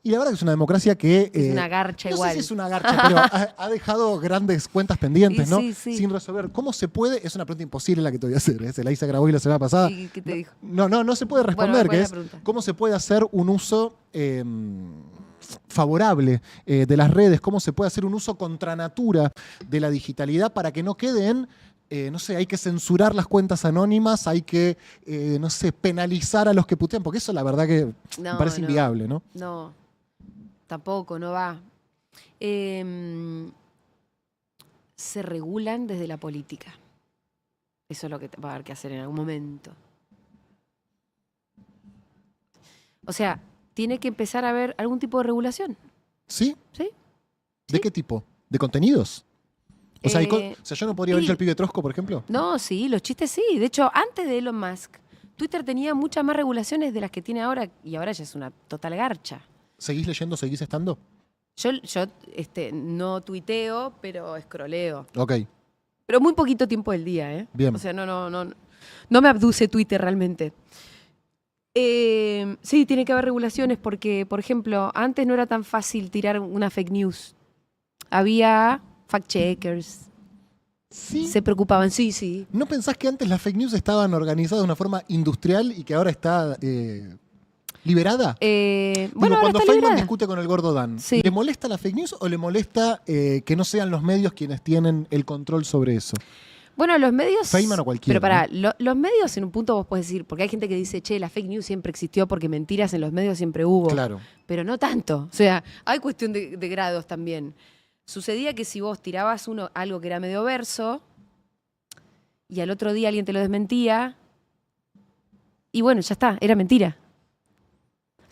Y la verdad que es una democracia que... Es una garcha igual. No sé si es una garcha, pero ha dejado grandes cuentas pendientes, ¿no? Sí. Sin resolver. ¿Cómo se puede? Es una pregunta imposible la que te voy a hacer. Se la hice a Grabois la semana pasada. ¿Y qué te dijo? No se puede responder, Bueno, que es cómo se puede hacer un uso favorable de las redes, cómo se puede hacer un uso contra natura de la digitalidad para que no queden... no sé, hay que censurar las cuentas anónimas, hay que, no sé, penalizar a los que putean, porque eso la verdad que me parece inviable, ¿no? No, tampoco, no va. Se regulan desde la política. Eso es lo que va a haber que hacer en algún momento. O sea, tiene que empezar a haber algún tipo de regulación. ¿Sí? ¿Sí? ¿De qué tipo? ¿De contenidos? O sea, yo no podría venir al pibe Trosco, por ejemplo. No, sí, los chistes sí. De hecho, antes de Elon Musk, Twitter tenía muchas más regulaciones de las que tiene ahora y ahora ya es una total garcha. ¿Seguís leyendo, seguís estando? Yo no tuiteo, pero escroleo. Ok. Pero muy poquito tiempo del día, ¿eh? Bien. O sea, no me abduce Twitter realmente. Sí, tiene que haber regulaciones porque, por ejemplo, antes no era tan fácil tirar una fake news. Había fact-checkers. Sí. Se preocupaban, sí. ¿No pensás que antes las fake news estaban organizadas de una forma industrial y que ahora está liberada? Bueno, ahora cuando está Feynman liberada. discute con el gordo Dan, Sí. ¿le molesta la fake news o le molesta que no sean los medios quienes tienen el control sobre eso? Bueno, los medios... Feynman o cualquiera. Pero pará, los medios en un punto vos podés decir, porque hay gente que dice, che, la fake news siempre existió porque mentiras en los medios siempre hubo. Claro. Pero no tanto. O sea, hay cuestión de grados también. Sucedía que si vos tirabas algo que era medio verso y al otro día alguien te lo desmentía, y bueno, ya está, era mentira.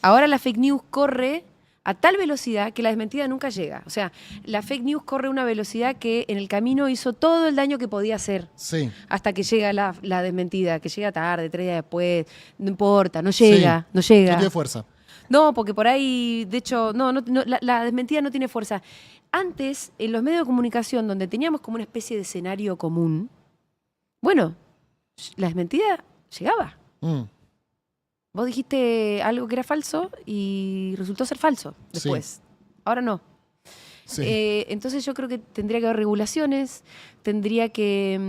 Ahora la fake news corre a tal velocidad que la desmentida nunca llega. O sea, la fake news corre a una velocidad que en el camino hizo todo el daño que podía hacer. Sí. Hasta que llega la desmentida, que llega tarde, 3 días después, no importa, no llega, no llega. No tiene fuerza. No, porque por ahí, de hecho, la desmentida no tiene fuerza. Antes, en los medios de comunicación, donde teníamos como una especie de escenario común, bueno, la desmentida llegaba. Vos dijiste algo que era falso y resultó ser falso después. Sí. Ahora no. Sí. Entonces yo creo que tendría que haber regulaciones, tendría que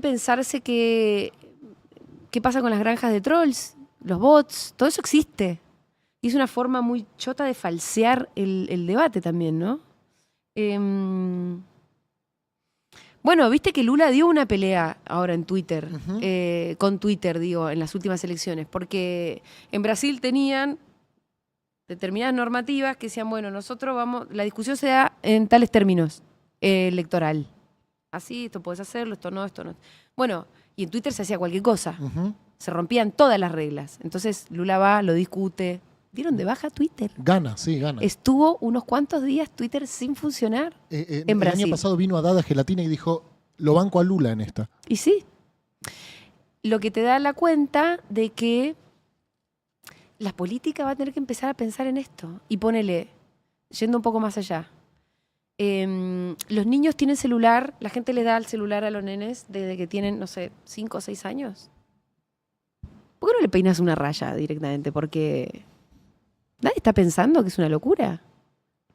pensarse qué pasa con las granjas de trolls, los bots, todo eso existe. Y es una forma muy chota de falsear el debate también, ¿no? Bueno, viste que Lula dio una pelea ahora en Twitter, con Twitter, digo, en las últimas elecciones, porque en Brasil tenían determinadas normativas que decían, bueno, nosotros vamos, la discusión se da en tales términos, electoral. Así, esto puedes hacerlo, esto no. Bueno, y en Twitter se hacía cualquier cosa. Se rompían todas las reglas. Entonces Lula va, lo discute. ¿Dieron de baja Twitter? Gana, sí, gana. Estuvo unos cuantos días Twitter sin funcionar en Brasil. El año pasado vino a Dada Gelatina y dijo, lo banco a Lula en esta. Y sí. Lo que te da la cuenta de que la política va a tener que empezar a pensar en esto. Y ponele, yendo un poco más allá, los niños tienen celular, la gente le da el celular a los nenes desde que tienen, no sé, 5 o 6 años. ¿Por qué no le peinas una raya directamente? Porque nadie está pensando que es una locura.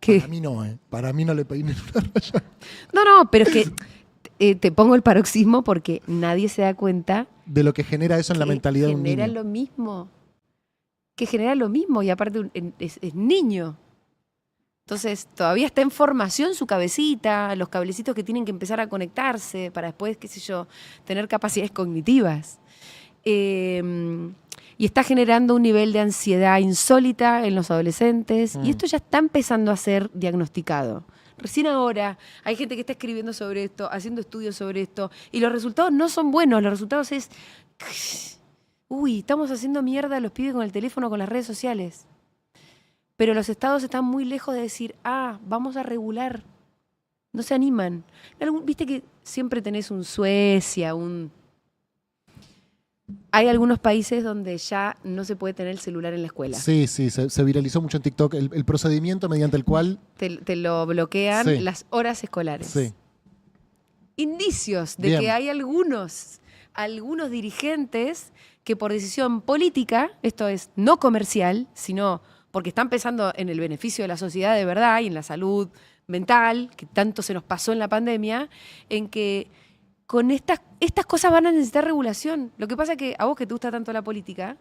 Para mí no, Para mí no le peines una raya. No, pero es que te pongo el paroxismo porque nadie se da cuenta de lo que genera eso en la mentalidad de un niño. Genera lo mismo. Que genera lo mismo y aparte es niño. Entonces todavía está en formación su cabecita, los cablecitos que tienen que empezar a conectarse para después, qué sé yo, tener capacidades cognitivas. Y está generando un nivel de ansiedad insólita en los adolescentes y esto ya está empezando a ser diagnosticado. Recién ahora hay gente que está escribiendo sobre esto, haciendo estudios sobre esto y los resultados no son buenos, los resultados es estamos haciendo mierda a los pibes con el teléfono, con las redes sociales. Pero los estados están muy lejos de decir, vamos a regular. No se animan. Viste que siempre tenés un Suecia, Hay algunos países donde ya no se puede tener el celular en la escuela. Sí, se viralizó mucho en TikTok el procedimiento mediante el cual te lo bloquean las horas escolares. Sí. Indicios de que hay algunos dirigentes que por decisión política, esto es no comercial, sino porque están pensando en el beneficio de la sociedad de verdad y en la salud mental, que tanto se nos pasó en la pandemia, en que con estas cosas van a necesitar regulación. Lo que pasa es que a vos que te gusta tanto la política,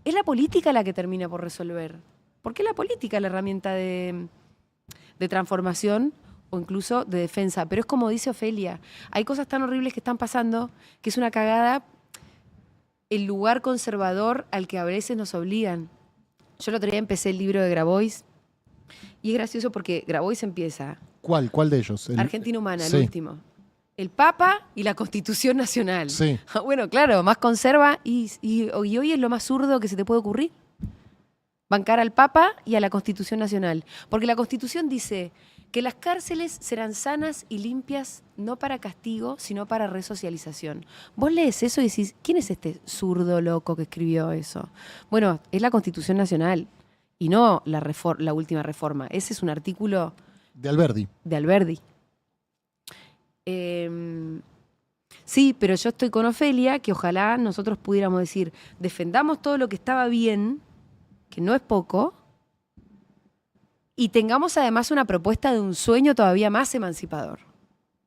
es la política la que termina por resolver. Porque es la política la herramienta de transformación o incluso de defensa. Pero es como dice Ofelia, hay cosas tan horribles que están pasando que es una cagada el lugar conservador al que a veces nos obligan. Yo el otro día empecé el libro de Grabois y es gracioso porque Grabois empieza... ¿Cuál de ellos? Argentina Humana, el último. El Papa y la Constitución Nacional. Sí. Bueno, claro, más conserva y hoy es lo más zurdo que se te puede ocurrir. Bancar al Papa y a la Constitución Nacional. Porque la Constitución dice que las cárceles serán sanas y limpias no para castigo, sino para resocialización. Vos lees eso y decís, ¿quién es este zurdo loco que escribió eso? Bueno, es la Constitución Nacional y no la última reforma. Ese es un artículo... De Alberdi. Sí, pero yo estoy con Ofelia, que ojalá nosotros pudiéramos decir, defendamos todo lo que estaba bien, que no es poco, y tengamos además una propuesta de un sueño todavía más emancipador.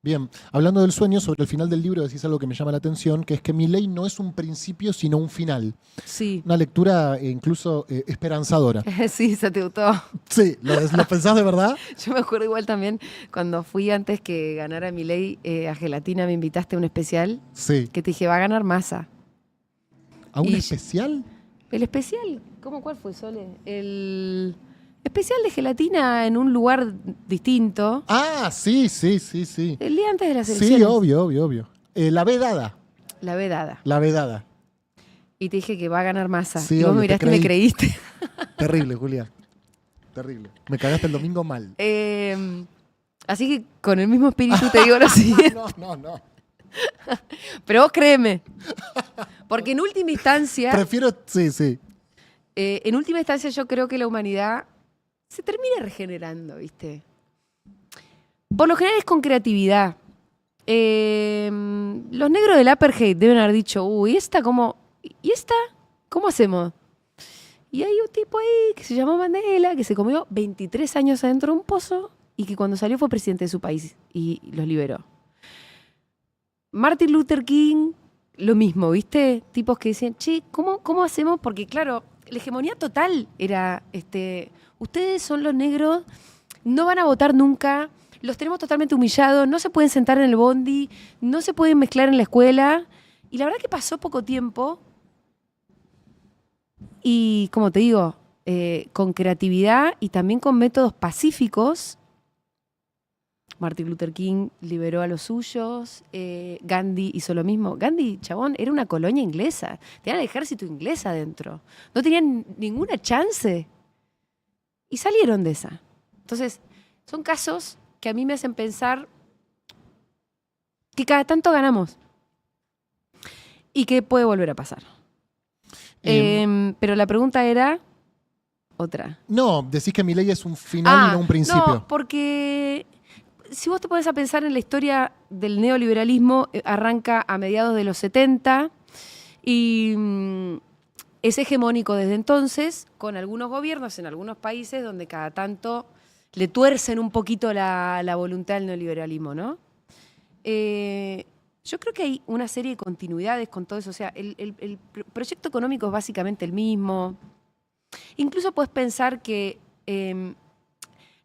Bien, hablando del sueño, sobre el final del libro decís algo que me llama la atención, que es que Milei no es un principio, sino un final. Sí. Una lectura incluso esperanzadora. Sí, se te gustó. Sí, ¿lo pensás de verdad? Yo me acuerdo igual también, cuando fui antes que ganara Milei a Gelatina, me invitaste a un especial. Sí. Que te dije, va a ganar Massa. ¿A un especial? El especial, ¿cuál fue, Sole? El... especial de Gelatina en un lugar distinto. Ah, sí. El día antes de las elecciones. Sí, obvio. La vedada. La vedada. Y te dije que va a ganar Massa. Sí, y vos me miraste y me creíste. Terrible, Julia. Terrible. Me cagaste el domingo mal. Así que con el mismo espíritu te digo lo siguiente. No. Pero vos créeme. Porque en última instancia... Prefiero... Sí. En última instancia yo creo que la humanidad se termina regenerando, ¿viste? Por lo general es con creatividad. Los negros del apartheid deben haber dicho, ¿y esta cómo hacemos? Y hay un tipo ahí que se llamó Mandela, que se comió 23 años adentro de un pozo y que cuando salió fue presidente de su país y los liberó. Martin Luther King, lo mismo, ¿viste? Tipos que decían, che, ¿cómo hacemos? Porque claro, la hegemonía total era, ustedes son los negros, no van a votar nunca, los tenemos totalmente humillados, no se pueden sentar en el bondi, no se pueden mezclar en la escuela. Y la verdad que pasó poco tiempo y, como te digo, con creatividad y también con métodos pacíficos, Martin Luther King liberó a los suyos, Gandhi hizo lo mismo. Gandhi, chabón, era una colonia inglesa, tenía el ejército inglés adentro, no tenían ninguna chance. Y salieron de esa. Entonces, son casos que a mí me hacen pensar que cada tanto ganamos y que puede volver a pasar. Pero la pregunta era otra. No, decís que Milei es un final y no un principio. No, porque si vos te pones a pensar en la historia del neoliberalismo, arranca a mediados de los 70 y es hegemónico desde entonces, con algunos gobiernos en algunos países donde cada tanto le tuercen un poquito la voluntad del neoliberalismo, ¿no? Yo creo que hay una serie de continuidades con todo eso. O sea, el proyecto económico es básicamente el mismo. Incluso puedes pensar que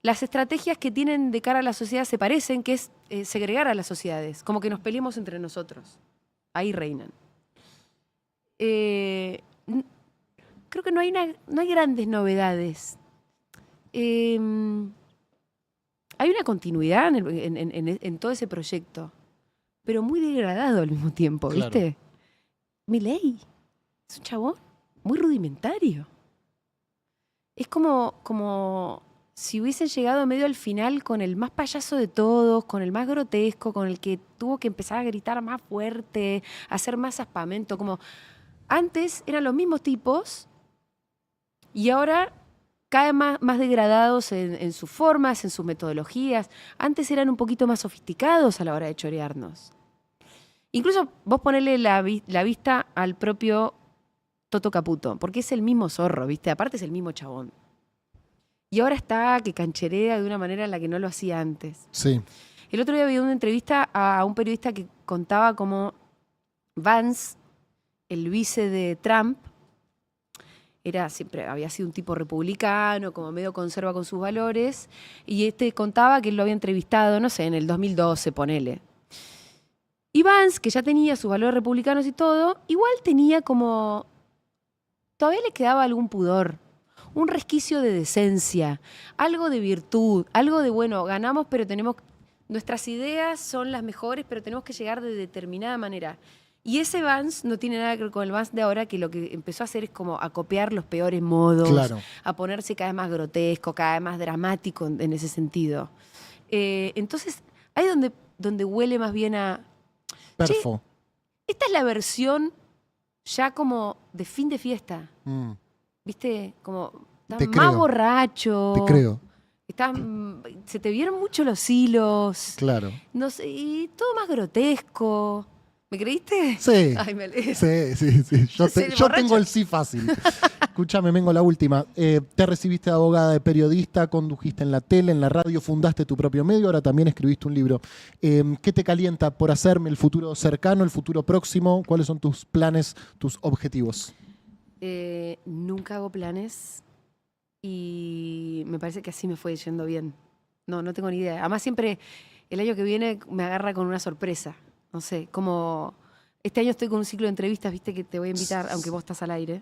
las estrategias que tienen de cara a la sociedad se parecen, que es segregar a las sociedades, como que nos peleemos entre nosotros. Ahí reinan. Creo que no hay grandes novedades. Hay una continuidad en todo ese proyecto, pero muy degradado al mismo tiempo, ¿viste? Claro. Milei es un chabón muy rudimentario. Es como si hubiesen llegado medio al final con el más payaso de todos, con el más grotesco, con el que tuvo que empezar a gritar más fuerte, a hacer más aspamento. Como antes eran los mismos tipos y ahora cada vez más degradados en sus formas, en sus metodologías. Antes eran un poquito más sofisticados a la hora de chorearnos. Incluso vos ponerle la vista al propio Toto Caputo, porque es el mismo zorro, ¿viste? Aparte es el mismo chabón. Y ahora está que cancherea de una manera en la que no lo hacía antes. Sí. El otro día vi una entrevista a un periodista que contaba cómo Vance, el vice de Trump, había sido un tipo republicano, como medio conserva con sus valores, y contaba que él lo había entrevistado, no sé, en el 2012, ponele. Y Vance, que ya tenía sus valores republicanos y todo, igual tenía como... Todavía le quedaba algún pudor, un resquicio de decencia, algo de virtud, algo de, bueno, ganamos, pero nuestras ideas son las mejores, pero tenemos que llegar de determinada manera. Y ese Vance no tiene nada que ver con el Vance de ahora, que lo que empezó a hacer es como a copiar los peores modos, claro, a ponerse cada vez más grotesco, cada vez más dramático en ese sentido. Entonces, ahí donde huele más bien a... Perfo. Esta es la versión ya como de fin de fiesta. ¿Viste? Como estás más borracho. Te creo. Se te vieron mucho los hilos. Claro. No sé, y todo más grotesco. ¿Me creíste? Sí. Ay, me alegra. Sí. Yo tengo el sí fácil. Escúchame, Mengo, la última. Te recibiste de abogada, de periodista, condujiste en la tele, en la radio, fundaste tu propio medio, ahora también escribiste un libro. ¿Qué te calienta por hacerme el futuro cercano, el futuro próximo? ¿Cuáles son tus planes, tus objetivos? Nunca hago planes y me parece que así me fue yendo bien. No tengo ni idea. Además, siempre el año que viene me agarra con una sorpresa. No sé, como este año estoy con un ciclo de entrevistas, viste, que te voy a invitar, aunque vos estás al aire,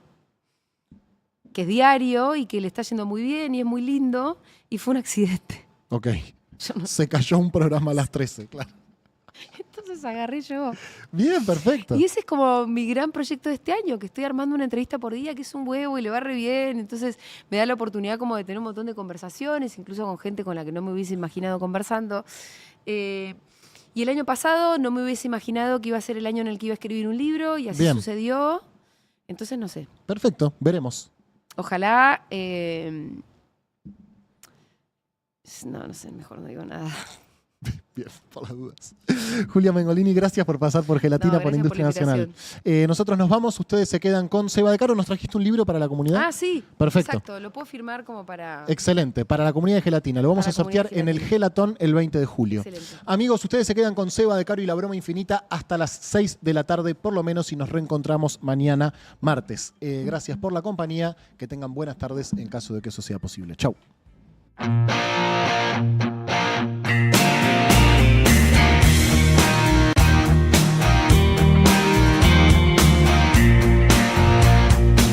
que es diario y que le está yendo muy bien y es muy lindo, y fue un accidente. Ok. Se cayó un programa a las 13, claro. Entonces agarré yo. Bien, perfecto. Y ese es como mi gran proyecto de este año, que estoy armando una entrevista por día, que es un huevo y le va re bien. Entonces me da la oportunidad como de tener un montón de conversaciones, incluso con gente con la que no me hubiese imaginado conversando. Y el año pasado no me hubiese imaginado que iba a ser el año en el que iba a escribir un libro, y así Bien. sucedió. Entonces no sé. Perfecto, veremos. Ojalá... no sé, mejor no digo nada. Bien, por las dudas. Julia Mengolini, gracias por pasar por Gelatina, por Industria Nacional. Nosotros nos vamos, ustedes se quedan con Seba de Caro. ¿Nos trajiste un libro para la comunidad? Ah, sí. Perfecto. Exacto, lo puedo firmar como para... Excelente, para la comunidad de Gelatina. Lo vamos a sortear en el Gelatón el 20 de julio. Excelente. Amigos, ustedes se quedan con Seba de Caro y la broma infinita hasta las 6 de la tarde, por lo menos, y nos reencontramos mañana martes. Gracias por la compañía, que tengan buenas tardes en caso de que eso sea posible. Chau.